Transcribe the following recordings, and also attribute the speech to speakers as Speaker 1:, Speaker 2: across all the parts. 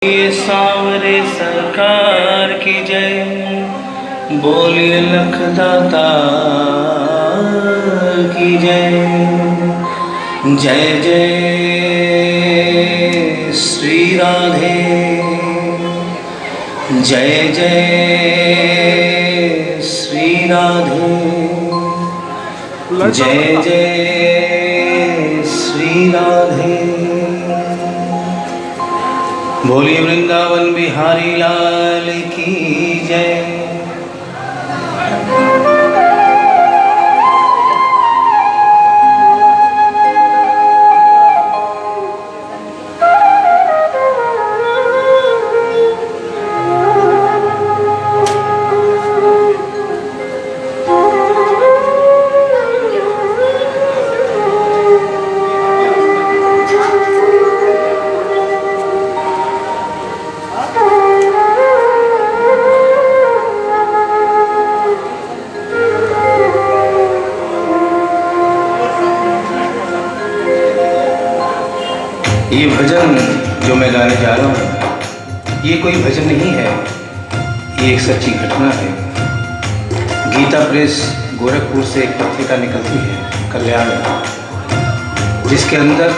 Speaker 1: ये सावरे सरकार की जय, बोलिए लखदाता की जय। जय जय श्री राधे, जय जय श्री राधे, जय जय श्री राधे। बोलिए वृंदावन बिहारी लाल की जय। ये भजन जो मैं गाने जा रहा हूँ, ये कोई भजन नहीं है, ये एक सच्ची घटना है। गीता प्रेस गोरखपुर से एक पत्रिका निकलती है, कल्याण, जिसके अंदर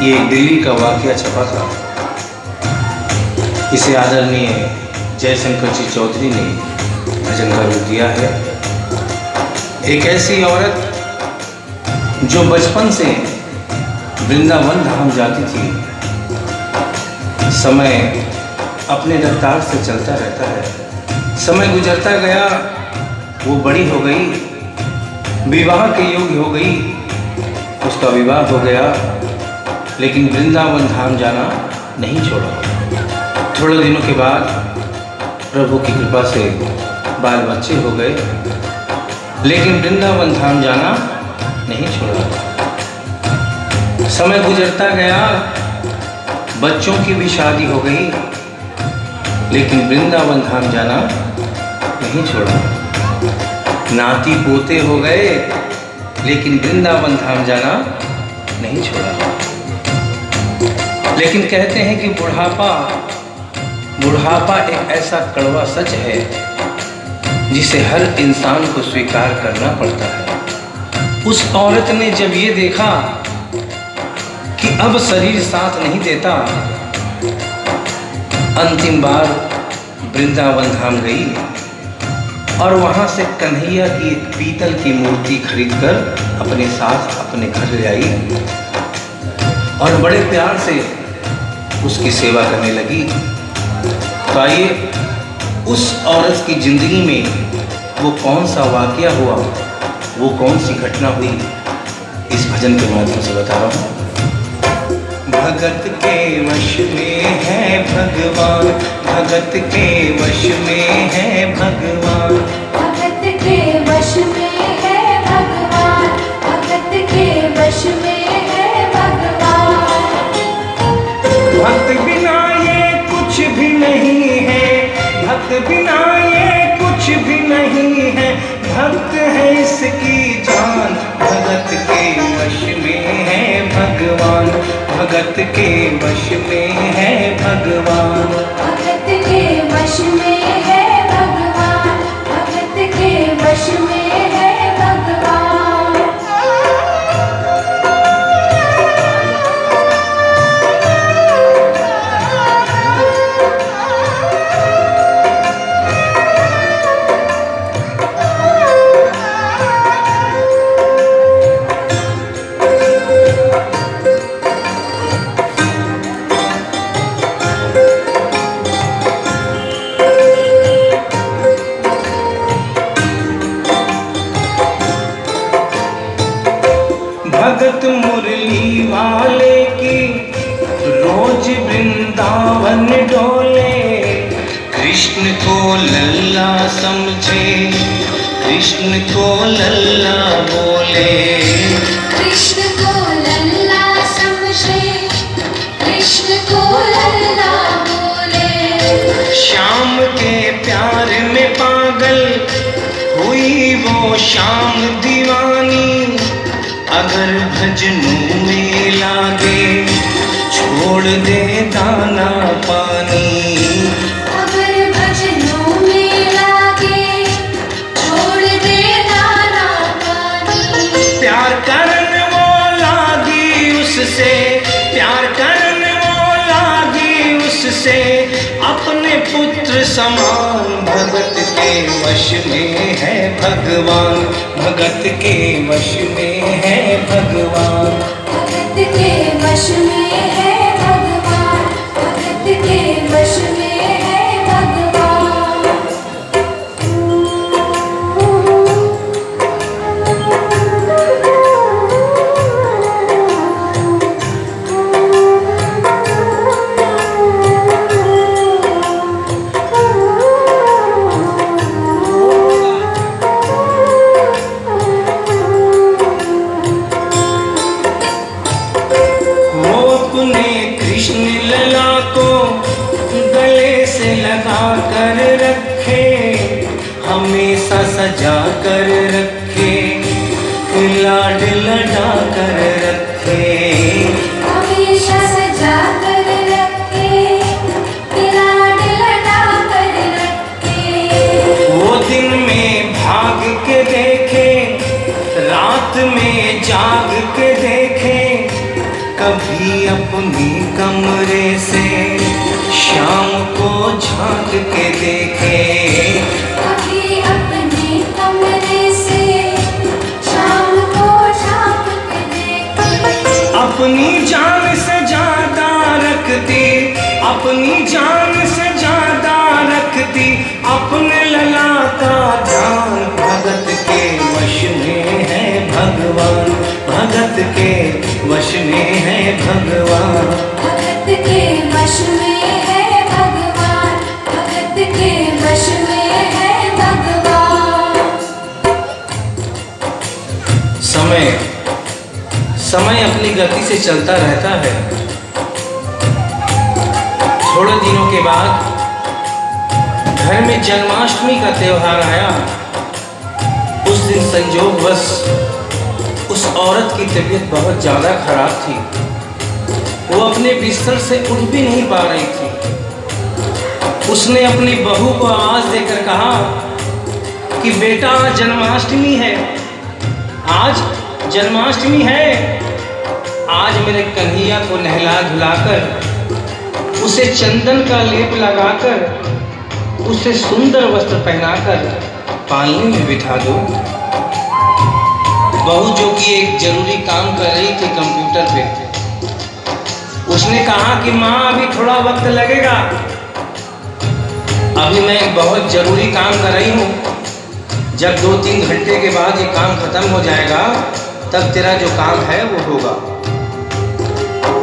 Speaker 1: ये दिल्ली का वाकया छपा था। इसे आदरणीय जयशंकर जी चौधरी ने भजन का रूप दिया है। एक ऐसी औरत जो बचपन से वृंदावन धाम जाती थी, समय अपने रफ्तार से चलता रहता है। समय गुजरता गया, वो बड़ी हो गई, विवाह के योग्य हो गई, उसका विवाह हो गया, लेकिन वृंदावन धाम जाना नहीं छोड़ा। थोड़े दिनों के बाद प्रभु की कृपा से बाल बच्चे हो गए, लेकिन वृंदावन धाम जाना नहीं छोड़ा। समय गुजरता गया, बच्चों की भी शादी हो गई, लेकिन वृंदावन धाम जाना नहीं छोड़ा। नाती पोते हो गए, लेकिन वृंदावन धाम जाना नहीं छोड़ा। लेकिन कहते हैं कि बुढ़ापा एक ऐसा कड़वा सच है जिसे हर इंसान को स्वीकार करना पड़ता है। उस औरत ने जब ये देखा कि अब शरीर साथ नहीं देता, अंतिम बार वृंदावन धाम गई और वहां से कन्हैया की एक पीतल की मूर्ति खरीदकर अपने साथ अपने घर ले आई और बड़े प्यार से उसकी सेवा करने लगी। तो आइए उस औरत की जिंदगी में वो कौन सा वाकया हुआ, वो कौन सी घटना हुई, इस भजन के माध्यम से बता रहा हूँ। भगत के वश में है भगवान, भगत के वश में है भगवान,
Speaker 2: भगत के वश में है भगवान, भगत के वश में है भगवान।
Speaker 1: भक्त बिना ये कुछ भी नहीं है, भक्त बिना ये कुछ भी नहीं है, भक्त है इसकी जान। भगत के वश में है भगवान, भगत के वश में है भगवान,
Speaker 2: भगत के वश में है भगवान, भगत के वश में है भगवान।
Speaker 1: भगत मुरली वाले की रोज वृंदावन डोले, कृष्ण को लल्ला समझे, कृष्ण को लल्ला बोले,
Speaker 2: कृष्ण को लल्ला समझे, कृष्ण को लल्ला बोले।
Speaker 1: श्याम के प्यार में पागल हुई वो श्याम दीवानी, अगर भजनों में लागे छोड़ दे दाना अपने पुत्र समान भगत के वश में है भगवान, भगत के वश में है भगवान,
Speaker 2: भगत के वश में है भगवान, भगत के वश में है भगवान।
Speaker 1: हमेशा सजा कर रखे, लाड लड़ा कर रखे,
Speaker 2: हमेशा सजा कर रखे, लाड लड़ा कर रखे।
Speaker 1: वो दिन में भाग के देखे, रात में जाग के देखे, कभी अपनी कमरे से शाम को झांक के देखे,
Speaker 2: कभी अपने कमरे से शाम को झांक के देखे।
Speaker 1: अपनी जान से ज्यादा रखती, अपनी जान से ज्यादा रखती अपने लला का ध्यान, भगत के वश में है भगवान, भगत के वश में है भगवान,
Speaker 2: भगत के वश में है भगवान, भगत के वश में है भगवान।
Speaker 1: समय अपनी गति से चलता रहता है। थोड़े दिनों के बाद घर में जन्माष्टमी का त्योहार आया। उस दिन संयोगवश उस औरत की तबीयत बहुत ज़्यादा खराब थी। वो अपने बिस्तर से उठ भी नहीं पा रही थी। उसने अपनी बहू को आवाज़ देकर कहा कि बेटा आज जन्माष्टमी है, आज जन्माष्टमी है, आज मेरे कन्हैया को नहला धुलाकर, उसे चंदन का लेप लगाकर, उसे सुंदर वस्त्र पहनाकर पालने में बिठा दो। बहू जो कि एक जरूरी काम कर रही थी कंप्यूटर पे, उसने कहा कि माँ अभी थोड़ा वक्त लगेगा, अभी मैं एक बहुत जरूरी काम कर रही हूँ, जब 2-3 घंटे के बाद ये काम खत्म हो जाएगा तब तेरा जो काम है वो होगा।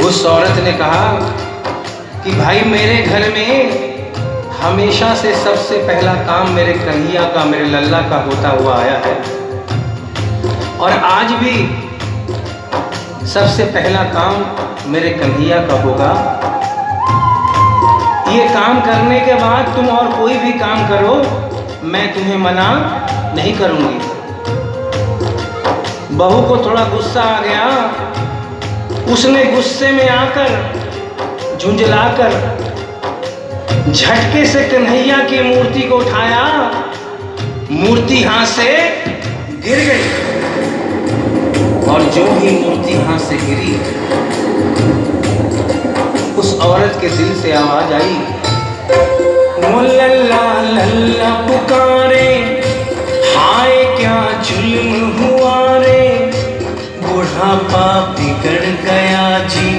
Speaker 1: उस औरत ने कहा कि भाई मेरे घर में हमेशा से सबसे पहला काम मेरे कन्हैया का, मेरे लल्ला का होता हुआ आया है, और आज भी सबसे पहला काम मेरे कन्हैया का होगा। ये काम करने के बाद तुम और कोई भी काम करो, मैं तुम्हें मना नहीं करूंगी। बहू को थोड़ा गुस्सा आ गया। उसने गुस्से में आकर, झुंझलाकर झटके से कन्हैया की मूर्ति को उठाया। मूर्ति हाथ से गिर गई, और जो ही मूर्ति हाथ से गिरी, उस औरत के दिल से आवाज आई, वो लल्ला लल्ला पुकारे, हाय क्या जुल्म हुआ रे, बुढ़ापा बिगड़ गया जी,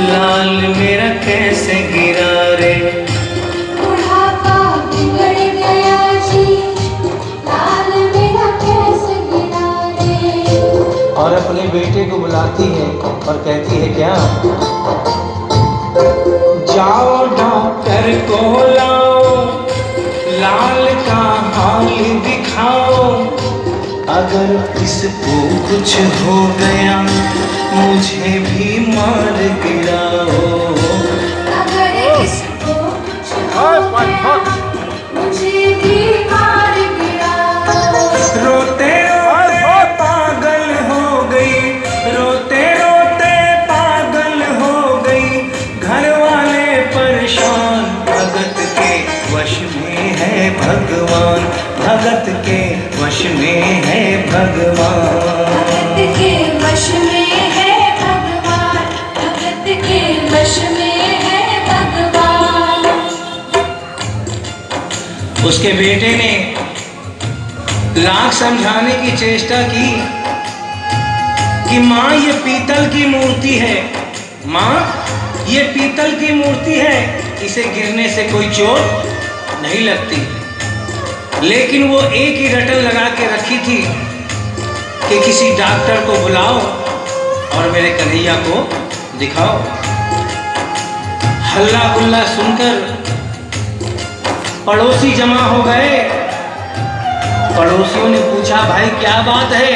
Speaker 1: लाल मेरा कैसे गिरा रे,
Speaker 2: बुढ़ापा बिगड़ गया जी, लाल मेरा कैसे गिरा रे।
Speaker 1: और अपने बेटे को बुलाती है और कहती है क्या, जाओ डॉक्टर को लाओ, लाल का हाल दिखाओ, अगर इसको कुछ हो गया मुझे भी मार गिराओ,
Speaker 2: अगर इसको कुछ हो गया मुझे भी मार गिराओ।
Speaker 1: रोते रोते पागल हो गई, रोते रोते पागल हो गई, घर वाले परेशान, भगत के वश में है भगवान, भगत के वश में है भगवान,
Speaker 2: भगत के वश में है भगवान, भगत के वश
Speaker 1: उसके बेटे ने लाख समझाने की चेष्टा की कि माँ ये पीतल की मूर्ति है, माँ ये पीतल की मूर्ति है, इसे गिरने से कोई चोट नहीं लगती। लेकिन वो एक ही रटन लगा के रखी थी कि किसी डॉक्टर को बुलाओ और मेरे कन्हैया को दिखाओ। हल्ला गुल्ला सुनकर पड़ोसी जमा हो गए। पड़ोसियों ने पूछा, भाई क्या बात है?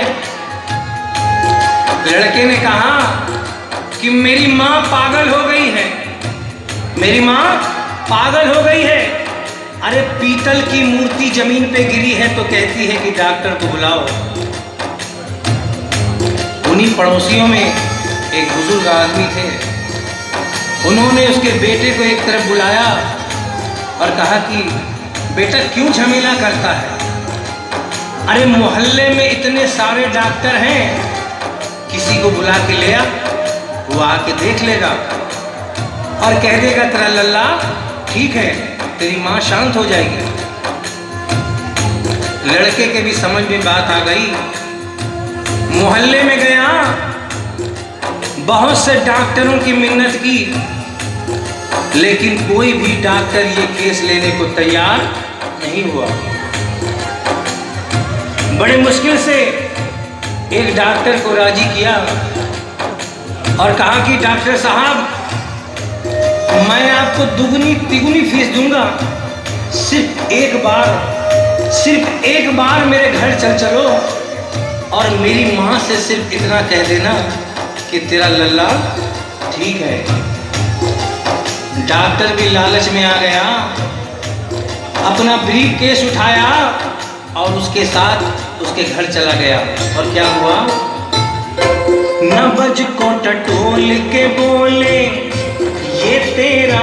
Speaker 1: लड़के ने कहा कि मेरी माँ पागल हो गई है, मेरी माँ पागल हो गई है। अरे पीतल की मूर्ति जमीन पे गिरी है तो कहती है कि डॉक्टर को बुलाओ। उन्हीं पड़ोसियों में एक बुजुर्ग आदमी थे। उन्होंने उसके बेटे को एक तरफ बुलाया और कहा कि बेटा क्यों झमेला करता है? अरे मोहल्ले में इतने सारे डॉक्टर हैं, किसी को बुला के ले आ, वो आके देख लेगा और कह देगा तेरा लल्ला ठीक है, तेरी माँ शांत हो जाएगी। लड़के के भी समझ में बात आ गई। मोहल्ले में गया, बहुत से डॉक्टरों की मिन्नत की, लेकिन कोई भी डॉक्टर ये केस लेने को तैयार नहीं हुआ। बड़े मुश्किल से एक डॉक्टर को राजी किया और कहा कि डॉक्टर साहब मैं आपको दुगनी तिगुनी फीस दूंगा, सिर्फ एक बार मेरे घर चल चलो और मेरी माँ से सिर्फ इतना कह देना कि तेरा लल्ला ठीक है। डॉक्टर भी लालच में आ गया, अपना ब्रीफ केस उठाया और उसके साथ उसके घर चला गया। और क्या हुआ? नबज को टटोल के बोले ये तेरा